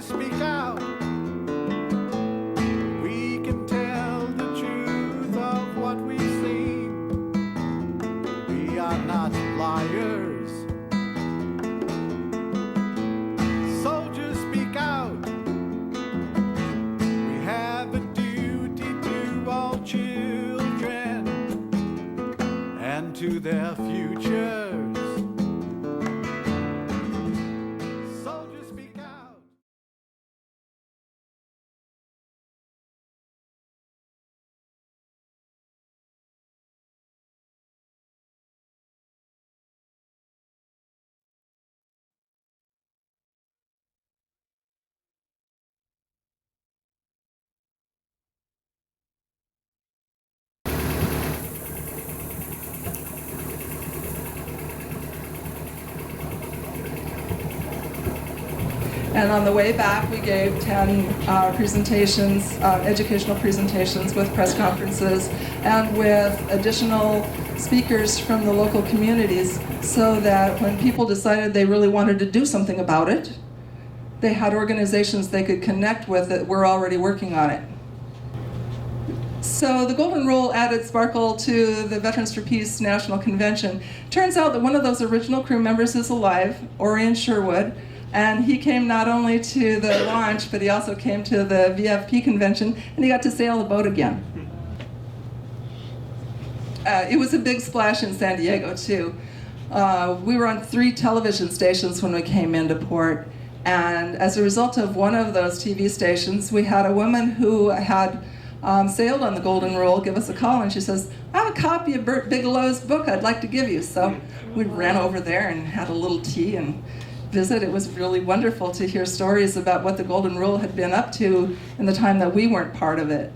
Soldiers speak out. We can tell the truth of what we've seen. We are not liars. Soldiers speak out. We have a duty to all children and to their futures. Soldiers speak out. And on the way back, we gave 10 presentations, educational presentations with press conferences and with additional speakers from the local communities, so that when people decided they really wanted to do something about it, they had organizations they could connect with that were already working on it. So the Golden Rule added sparkle to the Veterans for Peace National Convention. Turns out that one of those original crew members is alive, Orion Sherwood, and he came not only to the launch, but he also came to the VFP convention, and he got to sail the boat again. It was a big splash in San Diego, too. We were on 3 television stations when we came into port, and as a result of one of those TV stations, we had a woman who had sailed on the Golden Rule give us a call, and she says, "I have a copy of Burt Bigelow's book I'd like to give you." So we ran over there and had a little tea and visit. It was really wonderful to hear stories about what the Golden Rule had been up to in the time that we weren't part of it.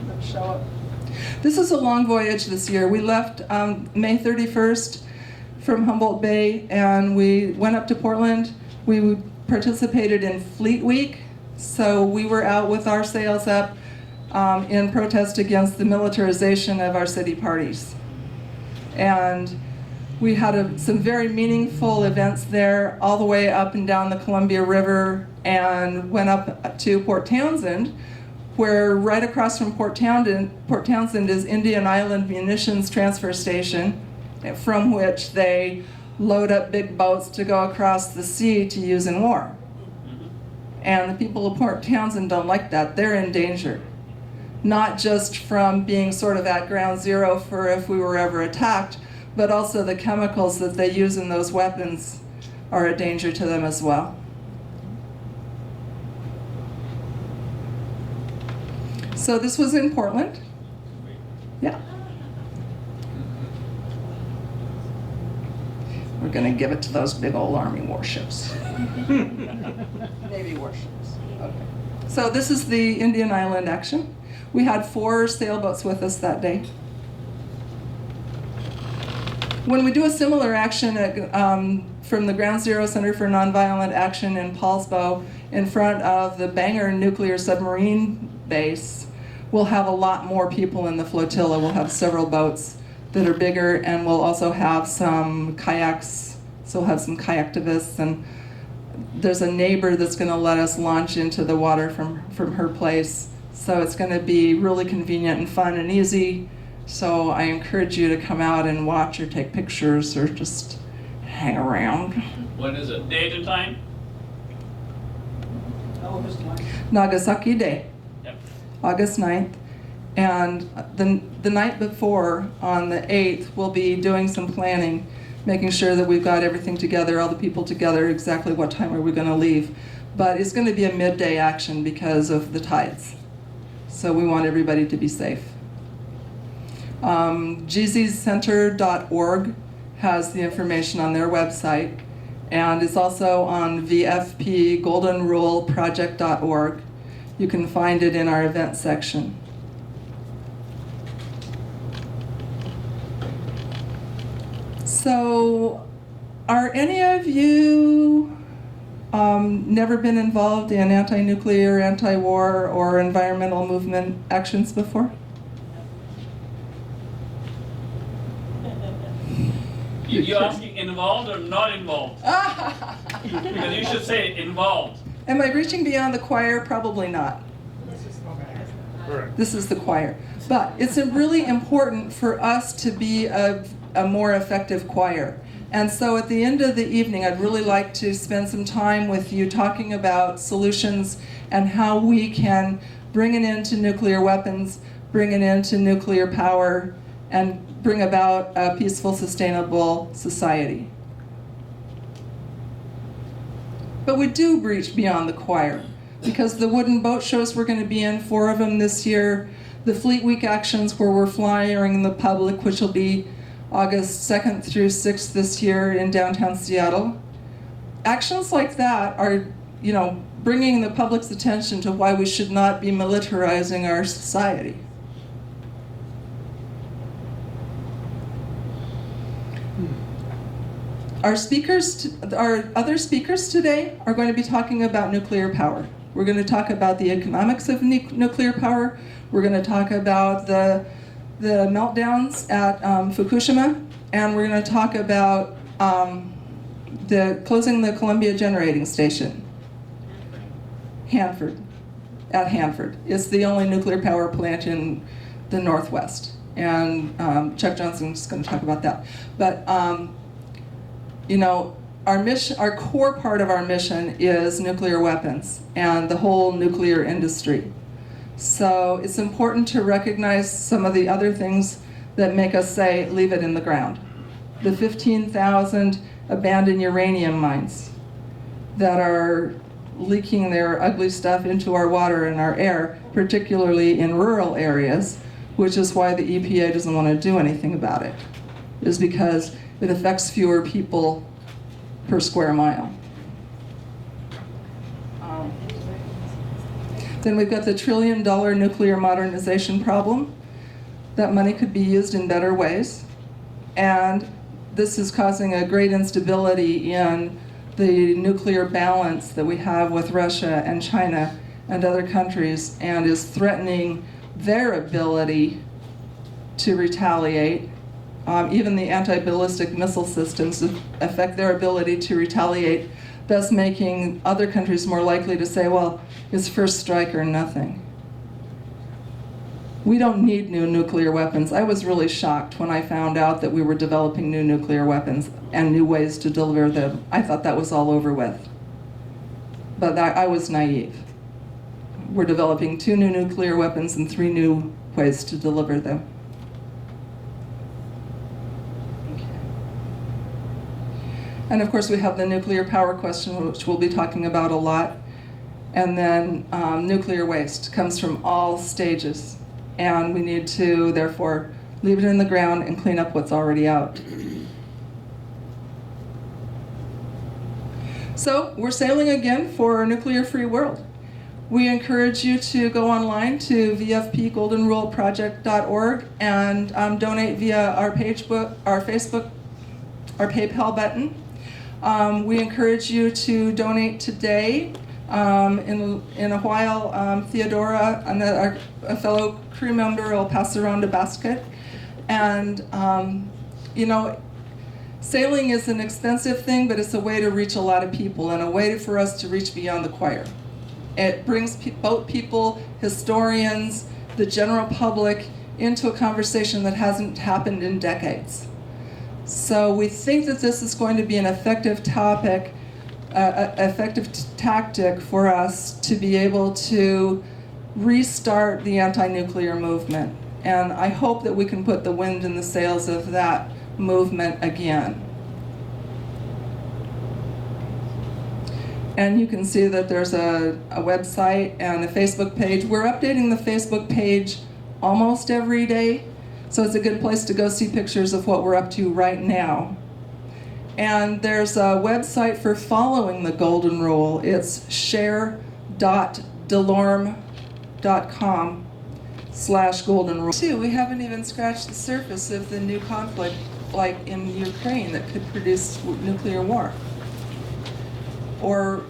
Let's show up. This is a long voyage this year. We left May 31st from Humboldt Bay, and we went up to Portland. We participated in Fleet Week, so we were out with our sails up in protest against the militarization of our city parties. And we had some very meaningful events there, all the way up and down the Columbia River, and went up to Port Townsend, where right across from Port Townsend is Indian Island Munitions Transfer Station, from which they load up big boats to go across the sea to use in war. And the people of Port Townsend don't like that. They're in danger. Not just from being sort of at ground zero for if we were ever attacked, but also the chemicals that they use in those weapons are a danger to them as well. So this was in Portland. Yeah. We're going to give it to those big old Army warships. Navy warships. Okay. So this is the Indian Island action. We had 4 sailboats with us that day. When we do a similar action from the Ground Zero Center for Nonviolent Action in Poulsbo in front of the Bangor Nuclear Submarine Base, we'll have a lot more people in the flotilla. We'll have several boats that are bigger, and we'll also have some kayaks. So we'll have some kayactivists, and there's a neighbor that's going to let us launch into the water from her place. So it's going to be really convenient and fun and easy. So I encourage you to come out and watch or take pictures or just hang around. When is it? Date and time? August 9th. Nagasaki Day. Yep. August 9th. And the night before, on the 8th, we'll be doing some planning, making sure that we've got everything together, all the people together, exactly what time are we going to leave. But it's going to be a midday action because of the tides. So we want everybody to be safe. GZCenter.org has the information on their website, and it's also on VFPGoldenRuleProject.org. You can find it in our event section. So, are any of you never been involved in anti-nuclear, anti-war, or environmental movement actions before? You're asking involved or not involved? Because you should say involved. Am I reaching beyond the choir? Probably not. Correct. This is the choir. But it's really important for us to be a more effective choir. And so at the end of the evening, I'd really like to spend some time with you talking about solutions and how we can bring an end to nuclear weapons, bring an end to nuclear power, and bring about a peaceful, sustainable society. But we do reach beyond the choir, because the wooden boat shows we're going to be in, 4 of them this year, the Fleet Week actions where we're flying the public, which will be August 2nd through 6th this year in downtown Seattle. Actions like that are, bringing the public's attention to why we should not be militarizing our society. Our other speakers today are going to be talking about nuclear power. We're going to talk about the economics of nuclear power. We're going to talk about the meltdowns at Fukushima, and we're going to talk about closing the Columbia generating station. Hanford. It's the only nuclear power plant in the Northwest, and Chuck Johnson's going to talk about that. But our mission, our core part of our mission is nuclear weapons and the whole nuclear industry. So it's important to recognize some of the other things that make us say, leave it in the ground. The 15,000 abandoned uranium mines that are leaking their ugly stuff into our water and our air, particularly in rural areas, which is why the EPA doesn't want to do anything about it, is because it affects fewer people per square mile. Then we've got the $1 trillion nuclear modernization problem. That money could be used in better ways. And this is causing a great instability in the nuclear balance that we have with Russia and China and other countries, and is threatening their ability to retaliate. Even the anti-ballistic missile systems affect their ability to retaliate, thus making other countries more likely to say, well, it's first strike or nothing. We don't need new nuclear weapons. I was really shocked when I found out that we were developing new nuclear weapons and new ways to deliver them. I thought that was all over with. But I was naive. We're developing 2 new nuclear weapons and 3 new ways to deliver them. And of course we have the nuclear power question, which we'll be talking about a lot. And then nuclear waste comes from all stages. And we need to, therefore, leave it in the ground and clean up what's already out. So we're sailing again for a nuclear-free world. We encourage you to go online to vfpgoldenruleproject.org and donate via our Facebook, our PayPal button. We encourage you to donate today. In a while, Theodora, a fellow crew member, will pass around a basket. And, sailing is an expensive thing, but it's a way to reach a lot of people and a way for us to reach beyond the choir. It brings boat people, historians, the general public into a conversation that hasn't happened in decades. So we think that this is going to be an effective topic, effective tactic for us to be able to restart the anti-nuclear movement. And I hope that we can put the wind in the sails of that movement again. And you can see that there's a website and a Facebook page. We're updating the Facebook page almost every day, so it's a good place to go see pictures of what we're up to right now. And there's a website for following the Golden Rule. It's share.delorme.com/Golden Rule. We haven't even scratched the surface of the new conflict, like in Ukraine, that could produce nuclear war. Or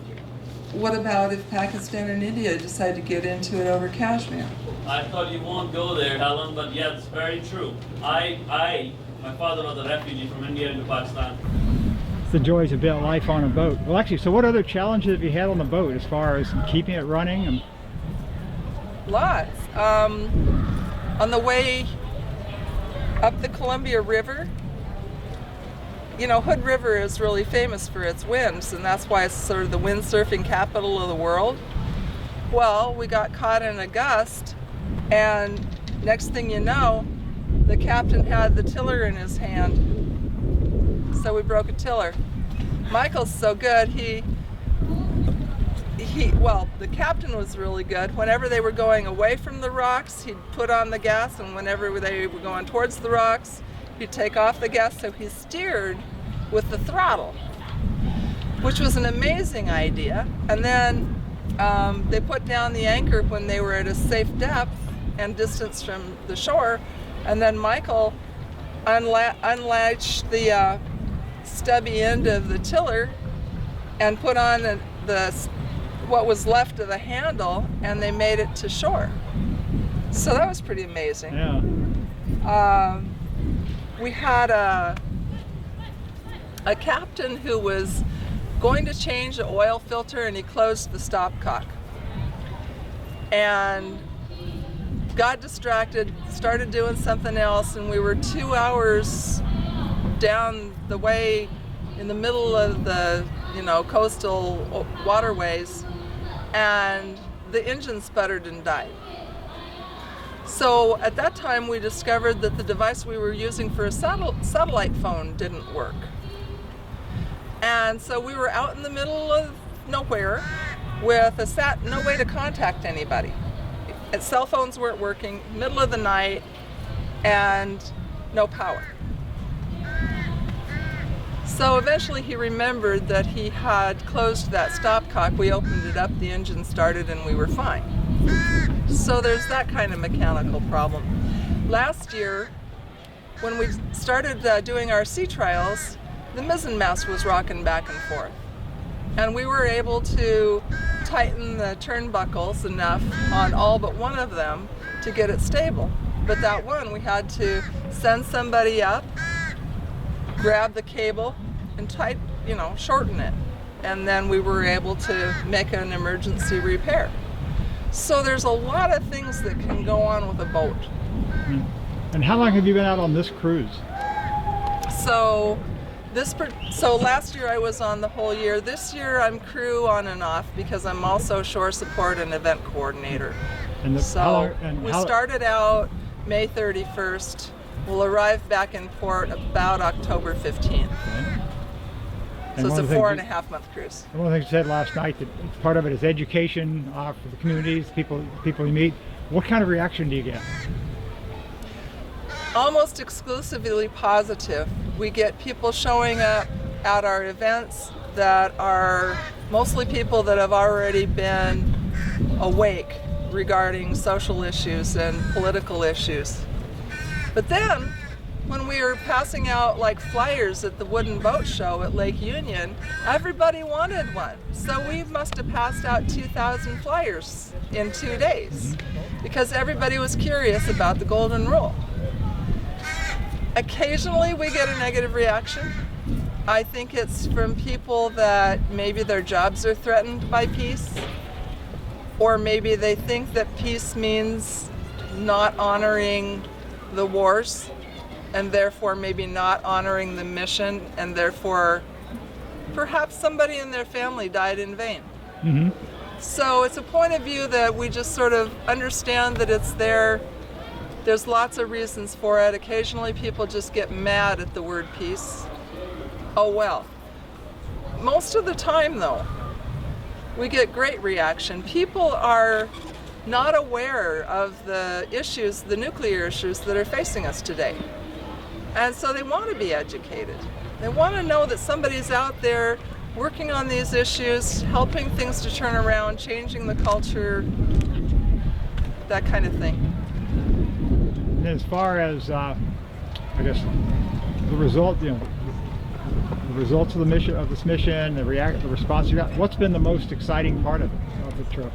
what about if Pakistan and India decide to get into it over Kashmir? I thought you won't go there, Helen, but yeah, it's very true. I My father was a refugee from India into Pakistan. The joys of life on a boat. Well, actually, so what other challenges have you had on the boat as far as keeping it running? And Lots. On the way up the Columbia River, you know, Hood River is really famous for its winds, and that's why it's sort of the windsurfing capital of the world. Well, we got caught in a gust, and next thing you know, the captain had the tiller in his hand, so we broke a tiller. Michael's so good, well, the captain was really good. Whenever they were going away from the rocks, he'd put on the gas, and whenever they were going towards the rocks, he'd take off the gas, so he steered with the throttle, which was an amazing idea. And then they put down the anchor when they were at a safe depth and distance from the shore, and then Michael unlatched the stubby end of the tiller and put on what was left of the handle, and they made it to shore. So that was pretty amazing. yeah. We had a captain who was going to change the oil filter, and he closed the stopcock and got distracted, started doing something else, and we were 2 hours down the way in the middle of the, you know, coastal waterways, and the engine sputtered and died. So at that time we discovered that the device we were using for a satellite phone didn't work. And so we were out in the middle of nowhere with no way to contact anybody. And cell phones weren't working, middle of the night, and no power. So eventually he remembered that he had closed that stopcock. We opened it up, the engine started, and we were fine. So there's that kind of mechanical problem. Last year, when we started doing our sea trials, the mizzenmast was rocking back and forth. And we were able to tighten the turnbuckles enough on all but one of them to get it stable. But that one, we had to send somebody up, grab the cable, and shorten it. And then we were able to make an emergency repair. So there's a lot of things that can go on with a boat. And how long have you been out on this cruise? So last year I was on the whole year. This year I'm crew on and off because I'm also shore support and event coordinator. And we started out May 31st. We'll arrive back in port about October 15th. So it's a 4.5 month cruise. And one of the things you said last night, that part of it is education for the communities, people you meet. What kind of reaction do you get? Almost exclusively positive. We get people showing up at our events that are mostly people that have already been awake regarding social issues and political issues. But then, when we were passing out like flyers at the wooden boat show at Lake Union, everybody wanted one. So we must have passed out 2,000 flyers in 2 days because everybody was curious about the golden rule. Occasionally we get a negative reaction. I think it's from people that maybe their jobs are threatened by peace, or maybe they think that peace means not honoring the wars, and therefore maybe not honoring the mission, and therefore perhaps somebody in their family died in vain. Mm-hmm. So it's a point of view that we just sort of understand that it's there. There's lots of reasons for it. Occasionally people just get mad at the word peace. Oh well. Most of the time though, we get great reaction. People are not aware of the issues, the nuclear issues that are facing us today. And so they want to be educated. They want to know that somebody's out there working on these issues, helping things to turn around, changing the culture, that kind of thing. And as far as, I guess, the results of the mission, the response you got, what's been the most exciting part of the trip?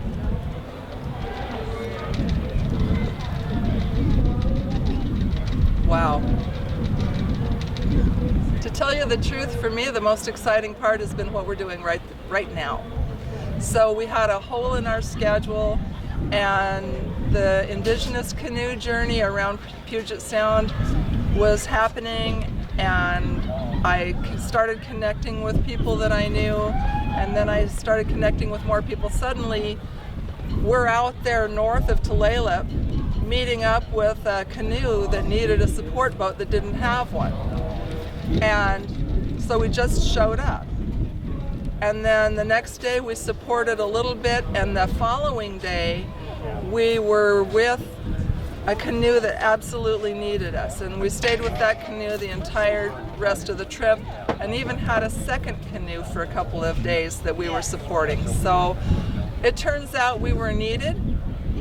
Wow. To tell you the truth, for me, the most exciting part has been what we're doing right now. So we had a hole in our schedule, and the Indigenous Canoe Journey around Puget Sound was happening, and I started connecting with people that I knew, and then I started connecting with more people. Suddenly, we're out there north of Tulalip meeting up with a canoe that needed a support boat that didn't have one. And so we just showed up. And then the next day we supported a little bit, and the following day we were with a canoe that absolutely needed us. And we stayed with that canoe the entire rest of the trip, and even had a second canoe for a couple of days that we were supporting. So it turns out we were needed,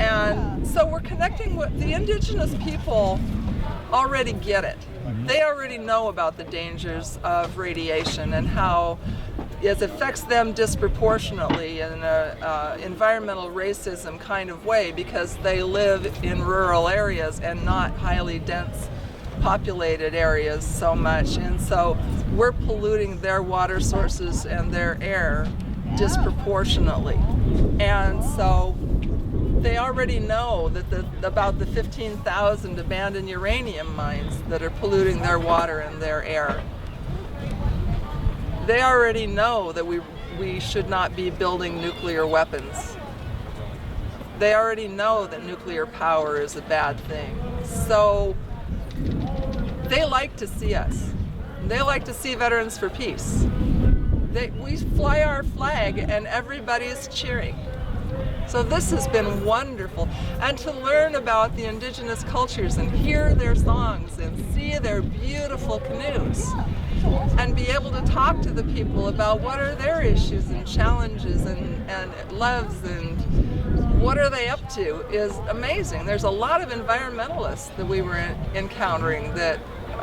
and so we're connecting with the Indigenous people. Already get it. They already know about the dangers of radiation and how it affects them disproportionately in an environmental racism kind of way, because they live in rural areas and not highly dense populated areas so much. And so we're polluting their water sources and their air disproportionately. And so they already know that about the 15,000 abandoned uranium mines that are polluting their water and their air. They already know that we should not be building nuclear weapons. They already know that nuclear power is a bad thing. So they like to see us. They like to see Veterans for Peace. We fly our flag and everybody's cheering. So this has been wonderful. And to learn about the Indigenous cultures and hear their songs and see their beautiful canoes and be able to talk to the people about what are their issues and challenges and loves and what are they up to is amazing. There's a lot of environmentalists that we were encountering that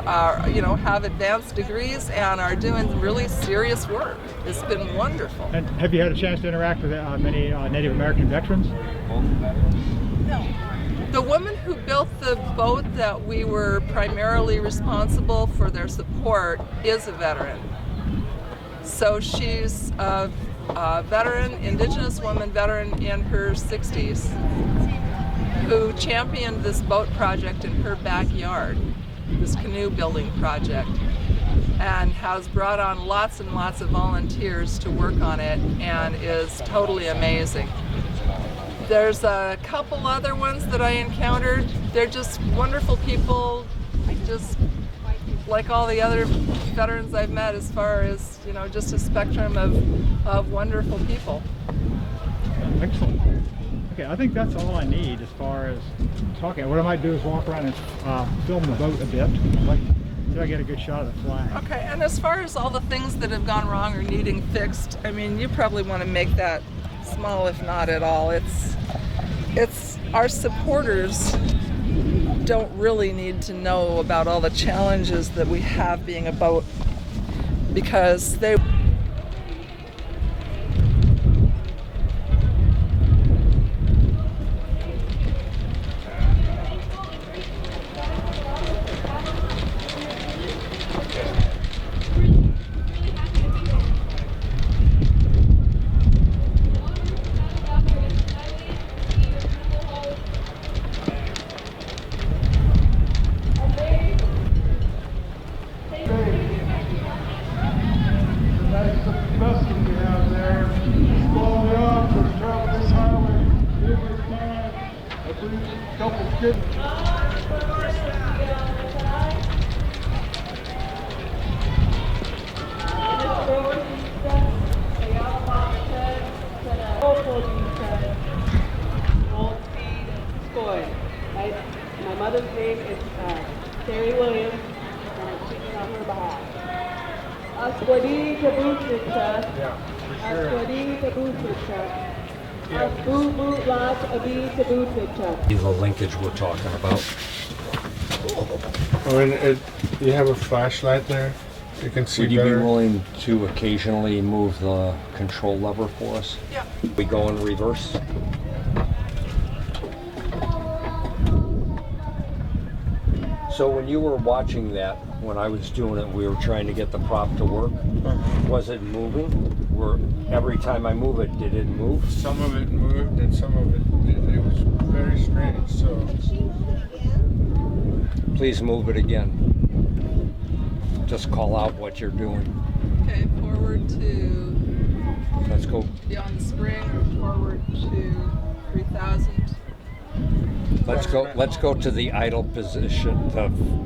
are, have advanced degrees and are doing really serious work. It's been wonderful. And have you had a chance to interact with many Native American veterans? No. The woman who built the boat that we were primarily responsible for their support is a veteran. So she's a veteran, Indigenous woman, veteran in her 60s, who championed this boat project in her backyard, this canoe building project, and has brought on lots and lots of volunteers to work on it, and is totally amazing. There's a couple other ones that I encountered. They're just wonderful people, just like all the other veterans I've met, as far as, just a spectrum of wonderful people. Excellent. Okay, I think that's all I need as far as talking. What I might do is walk around and film the boat a bit, so I get a good shot of the flag. Okay, and as far as all the things that have gone wrong or needing fixed, I mean, you probably want to make that small, if not at all. It's our supporters don't really need to know about all the challenges that we have being a boat, because they My mother's name is Terry Williams, and I'm speaking on her behalf. Asquadi Tabuchita. Asquadi Tabuchita. Asbu Lat Abi Tabuchita. The linkage we're talking about. You have a flashlight there? You can see Would you better. be willing to occasionally move the control lever for us? Yeah. We go in reverse. So when you were watching that, when I was doing it, we were trying to get the prop to work. Was it moving? Every time I move it, did it move? Some of it moved and some of it was very strange. So Please move it again. Just call out what you're doing. Okay, forward to Let's go. beyond the spring, forward to 3,000. Let's go to the idle position,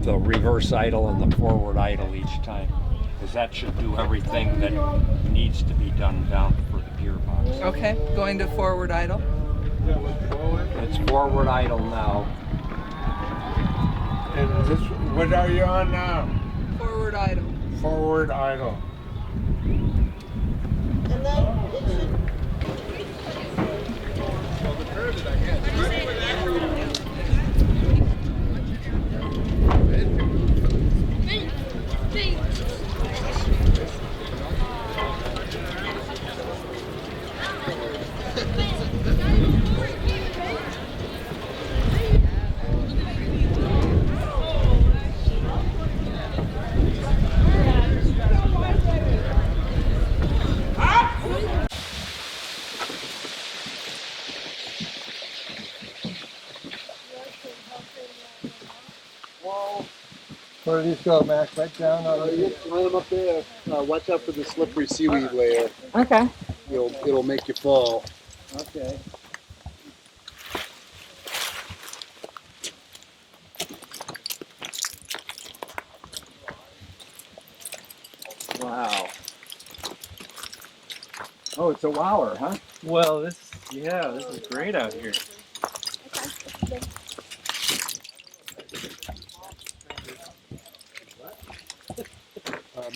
the reverse idle and the forward idle each time, because that should do everything that needs to be done down for the gearbox. Okay, going to forward idle. It's forward idle now. and this, what are you on now? Forward idle. Forward idle. And then it should. Where do these go, Max? Right down on You line them up there. Watch out for the slippery seaweed layer. Okay. It'll make you fall. Okay. Wow. Oh, it's a wower, huh? Well, this is great out here.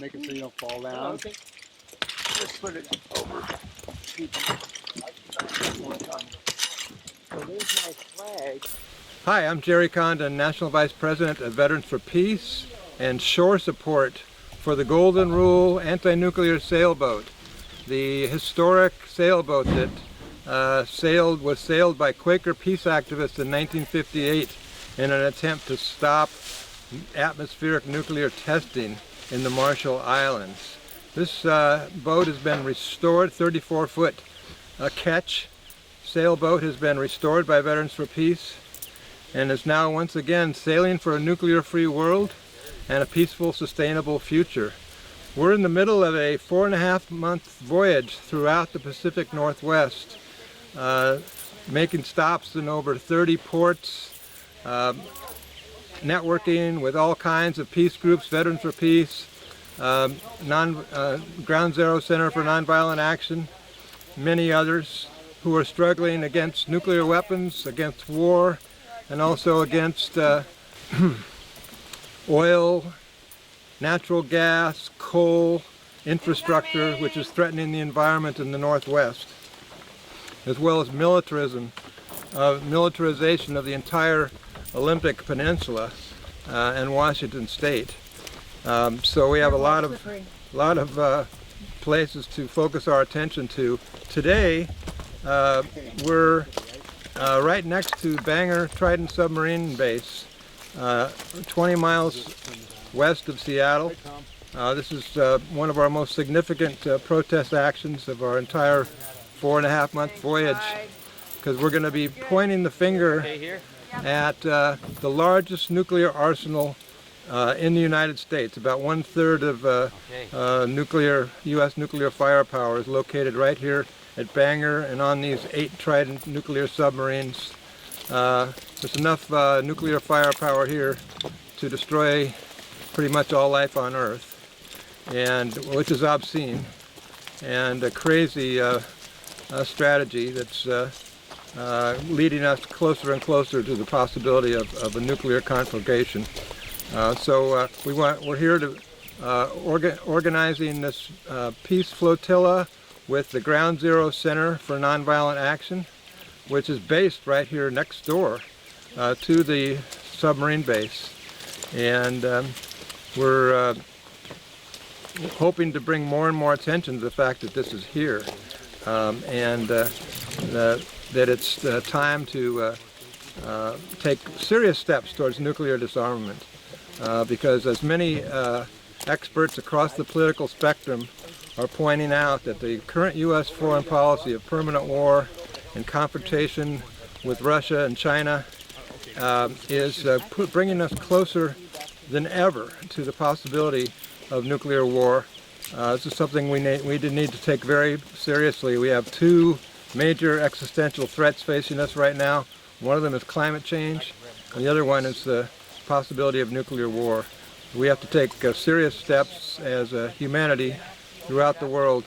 Make it so you don't fall down. Let's put it over. So there's my flag. Hi, I'm Jerry Condon, National Vice President of Veterans for Peace and Shore Support for the Golden Rule anti-nuclear sailboat. The historic sailboat that was sailed by Quaker peace activists in 1958 in an attempt to stop atmospheric nuclear testing in the Marshall Islands. This boat has been restored, 34-foot ketch sailboat has been restored by Veterans for Peace and is now once again sailing for a nuclear-free world and a peaceful, sustainable future. We're in the middle of a 4.5-month voyage throughout the Pacific Northwest, making stops in over 30 ports, networking with all kinds of peace groups, Veterans for Peace, Ground Zero Center for Nonviolent Action, many others who are struggling against nuclear weapons, against war, and also against oil, natural gas, coal, infrastructure, which is threatening the environment in the Northwest, as well as militarization of the entire Olympic Peninsula and Washington State. So we have a lot of places to focus our attention to. Today, we're right next to Bangor Trident Submarine Base, 20 miles west of Seattle. This is one of our most significant protest actions of our entire 4.5-month voyage, because we're going to be pointing the finger at the largest nuclear arsenal in the United States. About 1/3 of U.S. nuclear firepower is located right here at Bangor and on these 8 Trident nuclear submarines. There's enough nuclear firepower here to destroy pretty much all life on Earth, and which is obscene and a crazy strategy that's leading us closer and closer to the possibility of a nuclear conflagration. We're here to organizing this peace flotilla with the Ground Zero Center for Nonviolent Action, which is based right here next door to the submarine base. And we're hoping to bring more and more attention to the fact that this is here, and that it's time to take serious steps towards nuclear disarmament. because as many experts across the political spectrum are pointing out that the current U.S. foreign policy of permanent war and confrontation with Russia and China is bringing us closer than ever to the possibility of nuclear war. This is something we need to take very seriously. We have two major existential threats facing us right now. One of them is climate change, and the other one is the possibility of nuclear war. We have to take serious steps as humanity throughout the world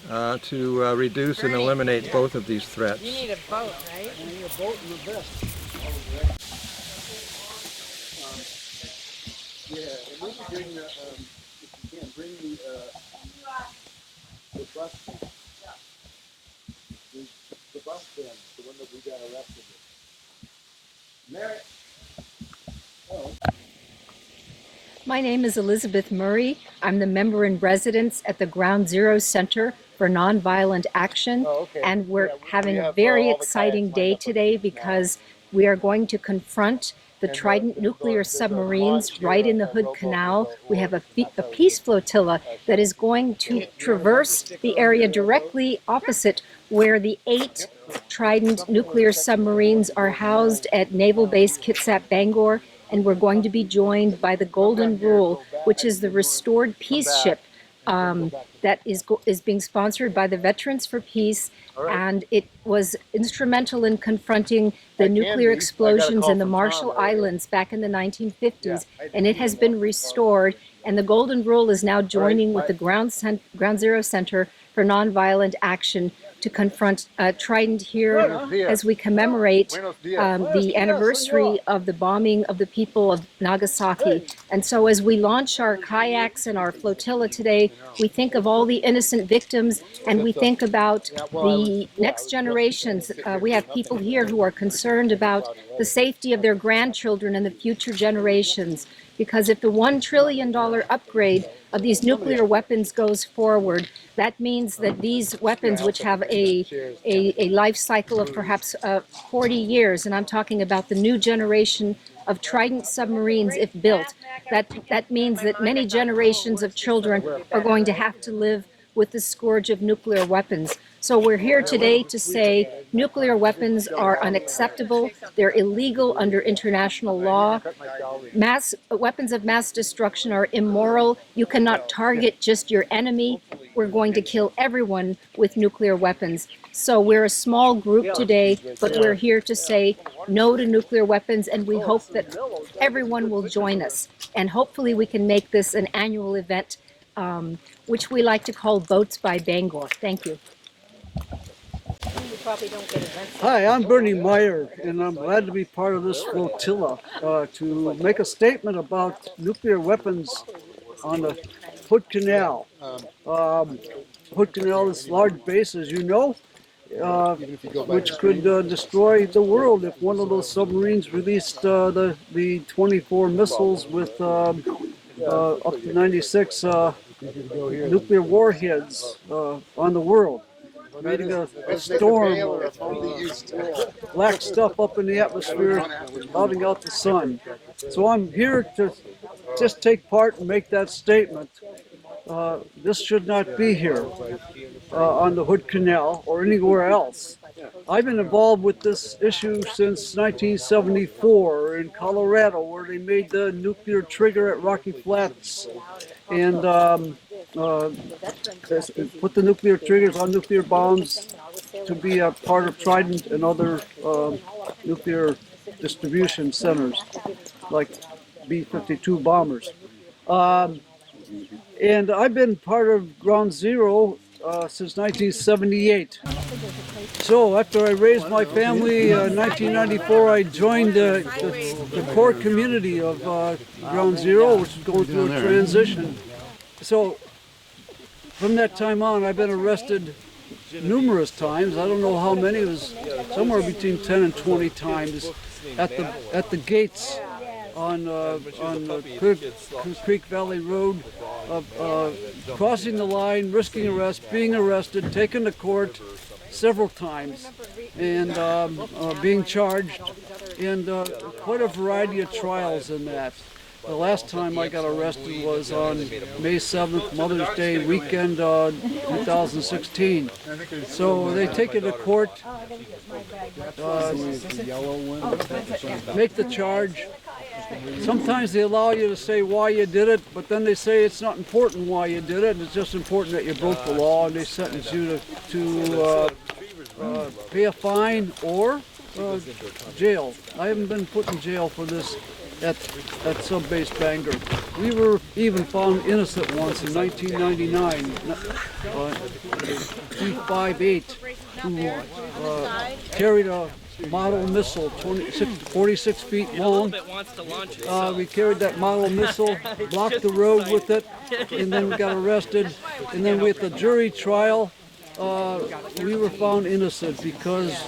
to reduce and eliminate both of these threats. You need a boat, right? You need a boat and a vest. Yeah, and we can bring the, if you can, bring the bus. The bus van, the one that we got arrested with. Mary. Oh. My name is Elizabeth Murray. I'm the member in residence at the Ground Zero Center for Nonviolent Action. Oh, okay. And we're Yeah, we having a have, very all the exciting kayaks day lined up today because we are going to confront the Trident nuclear submarines right in the Hood Canal. We have a peace flotilla that is going to traverse the area directly opposite where the 8 Trident nuclear submarines are housed at Naval Base Kitsap, Bangor. And we're going to be joined by the Golden Rule, which is the restored peace ship that is being sponsored by the Veterans for Peace, and it was instrumental in confronting the nuclear explosions in the Marshall Islands back in the 1950s, and it has been restored, and the Golden Rule is now joining with the Ground Zero Center for Nonviolent Action to confront Trident here as we commemorate the anniversary of the bombing of the people of Nagasaki. And so as we launch our kayaks and our flotilla today, we think of all the innocent victims and we think about the next generations. We have people here who are concerned about the safety of their grandchildren and the future generations. Because if the $1 trillion upgrade of these nuclear weapons goes forward, that means that these weapons, which have a life cycle of perhaps 40 years, and I'm talking about the new generation of Trident submarines if built, that means that many generations of children are going to have to live with the scourge of nuclear weapons. So we're here today to say nuclear weapons are unacceptable, they're illegal under international law, weapons of mass destruction are immoral, you cannot target just your enemy, we're going to kill everyone with nuclear weapons. So we're a small group today, but we're here to say no to nuclear weapons, and we hope that everyone will join us. And hopefully we can make this an annual event, which we like to call Boats by Bangor. Thank you. Hi, I'm Bernie Meyer, and I'm glad to be part of this flotilla to make a statement about nuclear weapons on the Hood Canal. Hood Canal is a large base, as you know, which could destroy the world if one of those submarines released the 24 missiles with up to 96 nuclear warheads on the world, creating a storm of black stuff up in the atmosphere, clouding out the sun. So I'm here to just take part and make that statement. This should not be here on the Hood Canal or anywhere else. I've been involved with this issue since 1974 in Colorado, where they made the nuclear trigger at Rocky Flats and put the nuclear triggers on nuclear bombs to be a part of Trident and other nuclear distribution centers, like B-52 bombers. And I've been part of Ground Zero since 1978. So after I raised my family in 1994, I joined the core community of Ground Zero, which is going through a transition. So from that time on, I've been arrested numerous times. I don't know how many. It was somewhere between 10 and 20 times at the gates on Creek Valley Road, crossing the line, risking arrest, being arrested, taken to court several times, and being charged, and quite a variety of trials in that. The last time I got arrested was on May 7th, Mother's Day weekend, 2016. So they take you to court, make the charge. Sometimes they allow you to say why you did it, but then they say it's not important why you did it. It's just important that you broke the law, and they sentence you to pay a fine or jail. I haven't been put in jail for this at Subbase Bangor. We were even found innocent once in 1999. P-58 who carried a model missile 46 feet long. We carried that model missile, blocked the road with it, and then we got arrested. And then with the jury trial, we were found innocent because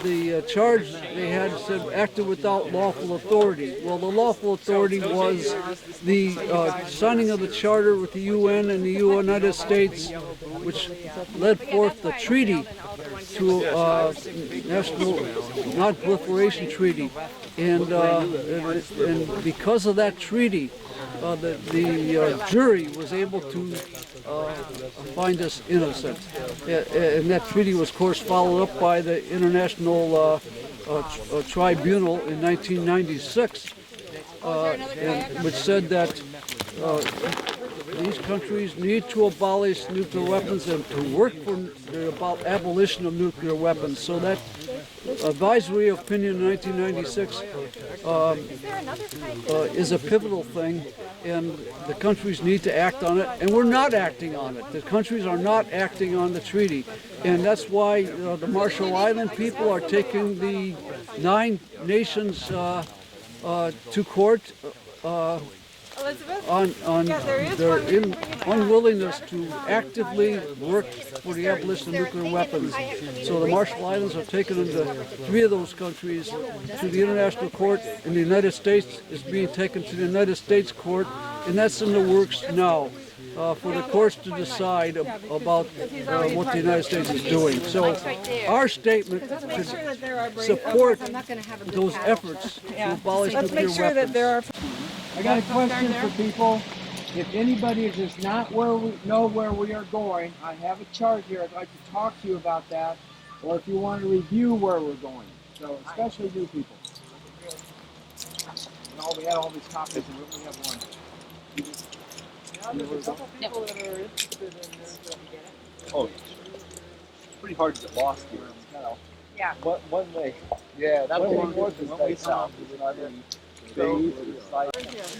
the charge they had said acted without lawful authority. Well, the lawful authority was the signing of the charter with the UN and the United States, which led forth the treaty to National Non-Proliferation Treaty. And because of that treaty, the jury was able to find us innocent. And that treaty was, of course, followed up by the International Tribunal in 1996, which said that these countries need to abolish nuclear weapons and to work for the abolition of nuclear weapons. So that advisory opinion in 1996 is a pivotal thing, and the countries need to act on it, and we're not acting on it. The countries are not acting on the treaty, and that's why the Marshall Island people are taking the 9 nations to court on their unwillingness to actively work for the abolition of nuclear weapons. So the Marshall Islands are taken into 3 of those countries to the International Court, and the United States is being taken to the United States Court, and that's in the works now for the courts to decide about what the United States is doing. So our statement should support those efforts to abolish nuclear weapons. I got a question for people. If anybody does not know where we are going, I have a chart here. I'd like to talk to you about that, or if you want to review where we're going. So, especially new people. We had all these copies, and we only have one. There's a couple people that are interested in this. Oh, it's pretty hard to get lost here. Yeah. One way. Yeah, that one north is way south.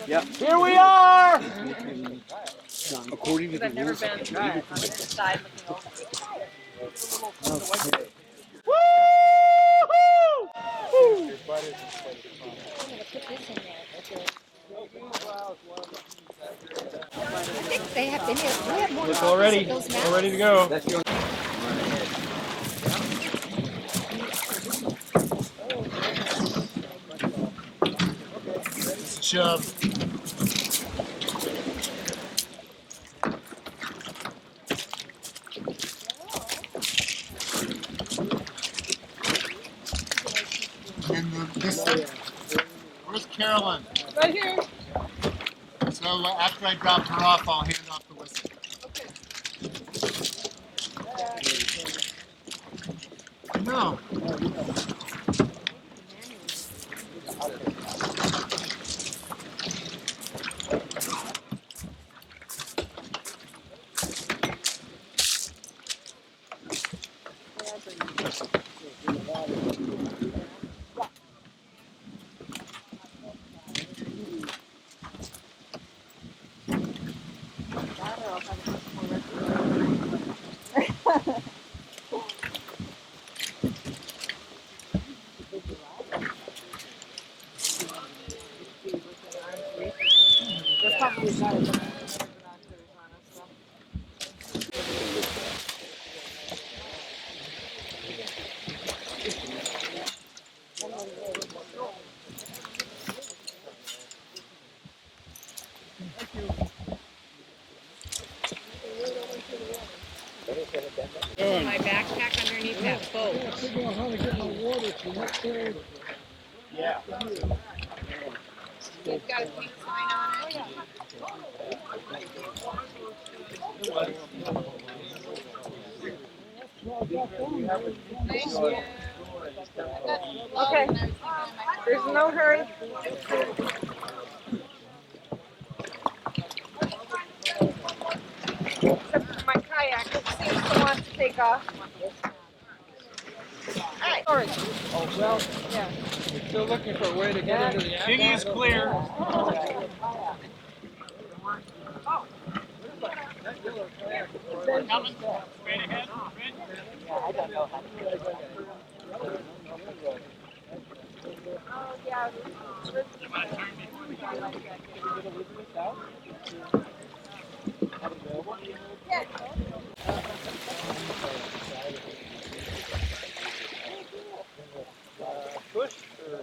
Yeah. Here we are! According to the rules of the treaty. Woo-hoo! I think they have been here. We have more It's all ready. We're ready to go. Shove. Where's Carolyn? Right here. So after I drop her off, I'll hand off the whistle. Okay. No. My backpack underneath that boat. I figure out how to get my water from up there. Yeah. You've got a pink sign on it. Okay. There's no hurry. Except for my kayak, it seems to want to take off. Alright. Sorry. Oh, well, Yeah. we're still looking for a way to get into the Dinghy is clear. We're coming. Straight ahead. I don't know how to do it. Oh, yeah. push or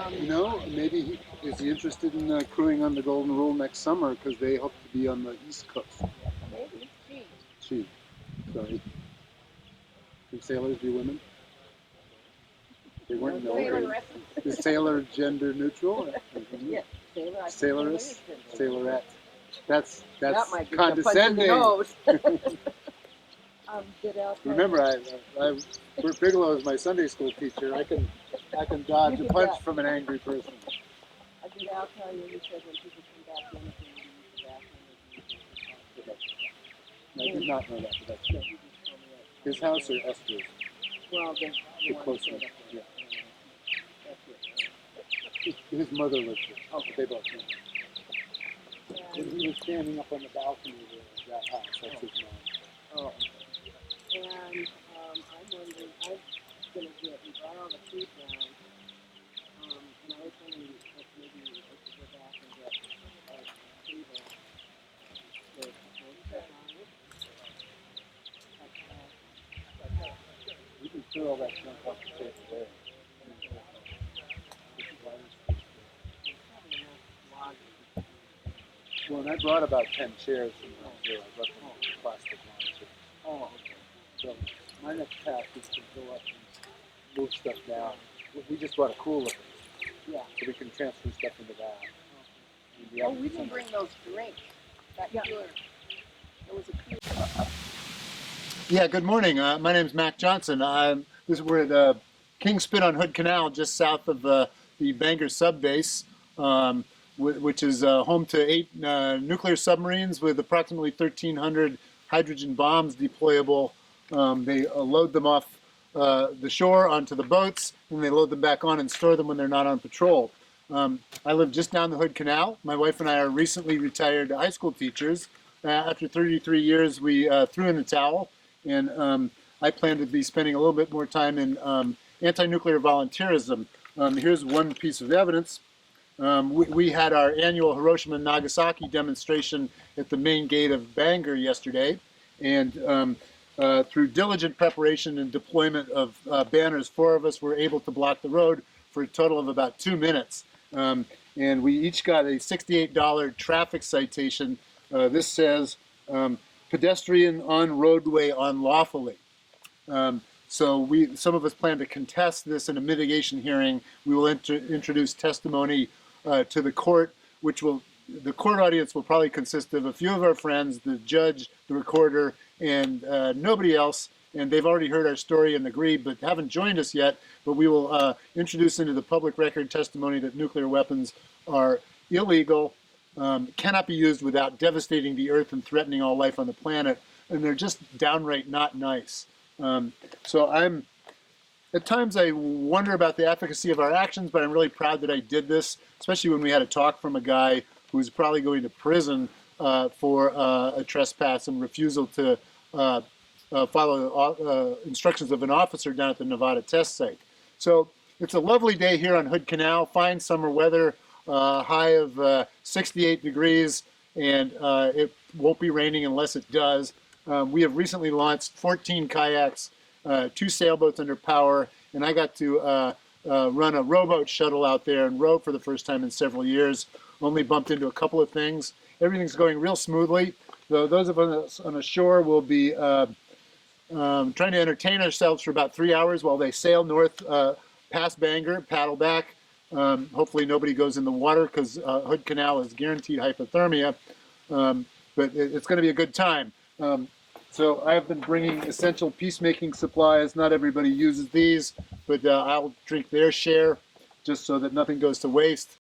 You know, maybe is he interested in crewing on the Golden Rule next summer because they hope to be on the East Coast. Maybe. She. Sorry. Can sailors be women? They weren't known. Is sailor gender neutral? Yeah. Sailoress, sailorette. That's That might be condescending. Remember, Bert Bigelow is my Sunday school teacher. I can dodge a punch from an angry person. I think I'll tell you. He said when people come back in, they can use the bathroom. I did not know that, but that's good. His house or Esther's? Well, The closer. Yeah. His mother lived here. Oh, they both lived. And he was standing up on the balcony of that house. That's his mom. Oh. And I'm wondering, I'm going to borrow the feet down. And I was wondering if maybe I could go back and get a table to hold that on it. You can throw all that junk off the table there. Well, and I brought about 10 chairs from here. I brought them plastic lawn chairs. Oh, okay. So my next task is to go up and move stuff down. We just brought a cooler. Yeah. So we can transfer stuff into that. Oh, we didn't bring those drinks. That cooler. There was a cooler. Yeah, good morning. My name is Mac Johnson. We're at King's Spit on Hood Canal, just south of the Bangor Sub Base, which is home to 8 nuclear submarines with approximately 1,300 hydrogen bombs deployable. They load them off the shore onto the boats, and they load them back on and store them when they're not on patrol. I live just down the Hood Canal. My wife and I are recently retired high school teachers. After 33 years, we threw in the towel, and I plan to be spending a little bit more time in anti-nuclear volunteerism. Here's one piece of evidence. We had our annual Hiroshima and Nagasaki demonstration at the main gate of Bangor yesterday, and through diligent preparation and deployment of banners, 4 of us were able to block the road for a total of about 2 minutes. And we each got a $68 traffic citation. This says, pedestrian on roadway unlawfully. So some of us plan to contest this in a mitigation hearing. We will introduce testimony to the court, the court audience will probably consist of a few of our friends, the judge, the recorder, and nobody else. And they've already heard our story and agreed, but haven't joined us yet. But we will introduce into the public record testimony that nuclear weapons are illegal, cannot be used without devastating the earth and threatening all life on the planet, and they're just downright not nice. So at times I wonder about the efficacy of our actions, but I'm really proud that I did this, especially when we had a talk from a guy who's probably going to prison for a trespass and refusal to follow instructions of an officer down at the Nevada test site. So it's a lovely day here on Hood Canal, fine summer weather, high of 68 degrees, and it won't be raining unless it does. We have recently launched 14 kayaks, 2 sailboats under power, and I got to run a rowboat shuttle out there and row for the first time in several years. Only bumped into a couple of things. Everything's going real smoothly. Though those of us on the shore will be trying to entertain ourselves for about 3 hours while they sail north past Bangor, paddle back. Hopefully nobody goes in the water because Hood Canal is guaranteed hypothermia, but it's going to be a good time. So I have been bringing essential peacemaking supplies. Not everybody uses these, but I'll drink their share just so that nothing goes to waste.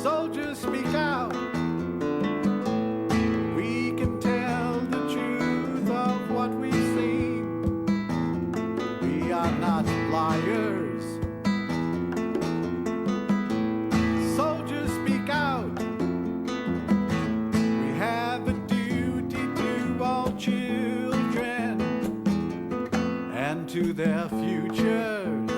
Soldiers speak out. We can tell the truth of what we've seen. We are not liars. Soldiers speak out. We have a duty to all children and to their futures.